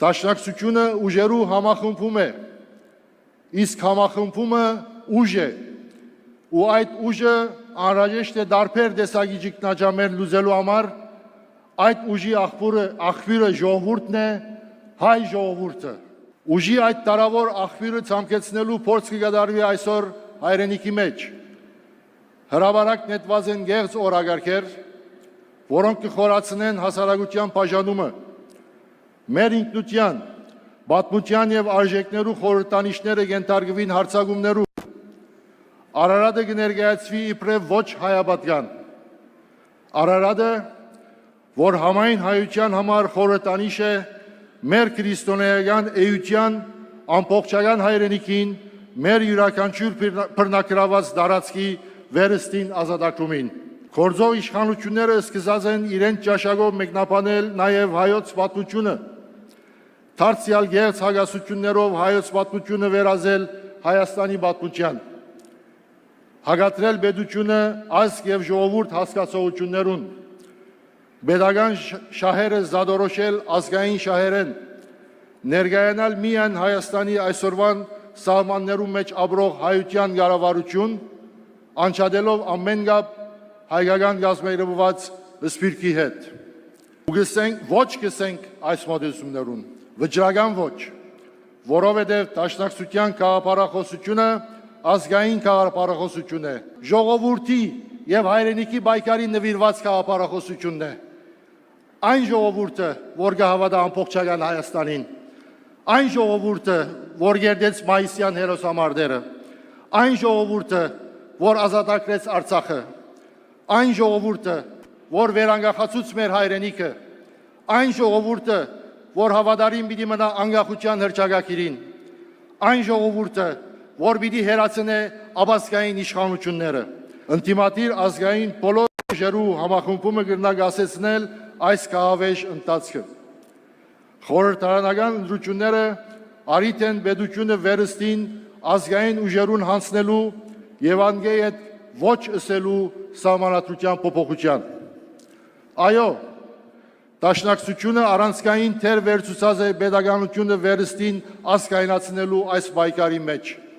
Դաշնակցությունը ուժերու համախմբում է, իսկ համախմբումը ուժ է, ու այդ ուժը անհրաժեշտ է դարբեր տեսակի ճգնաժամեր լուծելու համար, այդ ուժի աղբյուրը ժողովուրդն է, հայ ժողովուրդը։ Ուժի այդ տարավոր աղբյուրը ցամքեցնելու փորձ կկատարվի այսօր հայրենիքի մեջ։ Հրաբարակ նետված են գեղձ օրագարկեր, որոնք կխորացնեն հասարակության բաժանումը, մեր ինքնության, պատմության եւ արժեքներու խորհրդանիշները կենթարկվին հարձակումներու, Արարատը կներկայացվի իբրև ոչ հայապատկան, Արարատը, որ համայն հայության համար խորհրդանիշ է մեր քրիստոնեական էության ամբողջական հայրենիքին, մեր յուրաքանչյուր բռնակրաված տարածքի վերստին ազատագրումին։ Գործող իշխանությունները սկսած են իրենց ճաշակով մեկնաբանել նաև հայոց պատմությունը, դարձյալ գեղձ հագասություններով հայոց պատմությունը վերածել Հայաստանի պատմության, հագատրել պետությունը ազգ եւ ժողովուրդ հասկացողություններուն, պետական շահերը զադորոշել ազգային շահերեն, ներկայանալ միայն Հայաստանի այսօրվան սահմաններում մեջ ապրող հայության կառավարություն, անչադելով ամեն կապ հայկական գազམ-երբված սպիրկի հետ։ Ու ոչ կսենք այս մոտեցումներուն, վճռական ոչ, որովհետև դաշնակցության գաղափարախոսությունը ազգային գաղափարախոսություն է, ժողովրդի եւ հայրենիքի պայքարի նվիրված գաղափարախոսությունն է։ Այն ժողովուրդը, որ կհավատա ամբողջական Հայաստանին, այն ժողովուրդը, որ գերդեց մայիսյան հերոսամարտերը, այն ժողովուրդը, որ ազատագրեց Արցախը, այն ժողովուրդը, որ վերանգախացուց մեր հայրենիքը, այն ժողովուրդը, որ հավատարիմ պիտի մնա անկախության հռչակագիրին, այն ժողովուրդը, որ պիտի հերացնե ապազգային իշխանությունները, ընդդիմադիր ազգային բոլոր ուժերու համախմբումը կրնագասեցնել այս կահավեժ ընթացքը։ Խորհրդարանական ընտրությունները առիթ են պետությունը վերստին ազգային ուժերուն հանձնելու եւ անգեի հետ ոչ ըսելու սահմանադրության փոփոխության։ Այո, դաշնակցությունը առանցքային թեր վերցուցած է պետականությունը վերստին ազգայնացնելու այս պայքարի մեջ։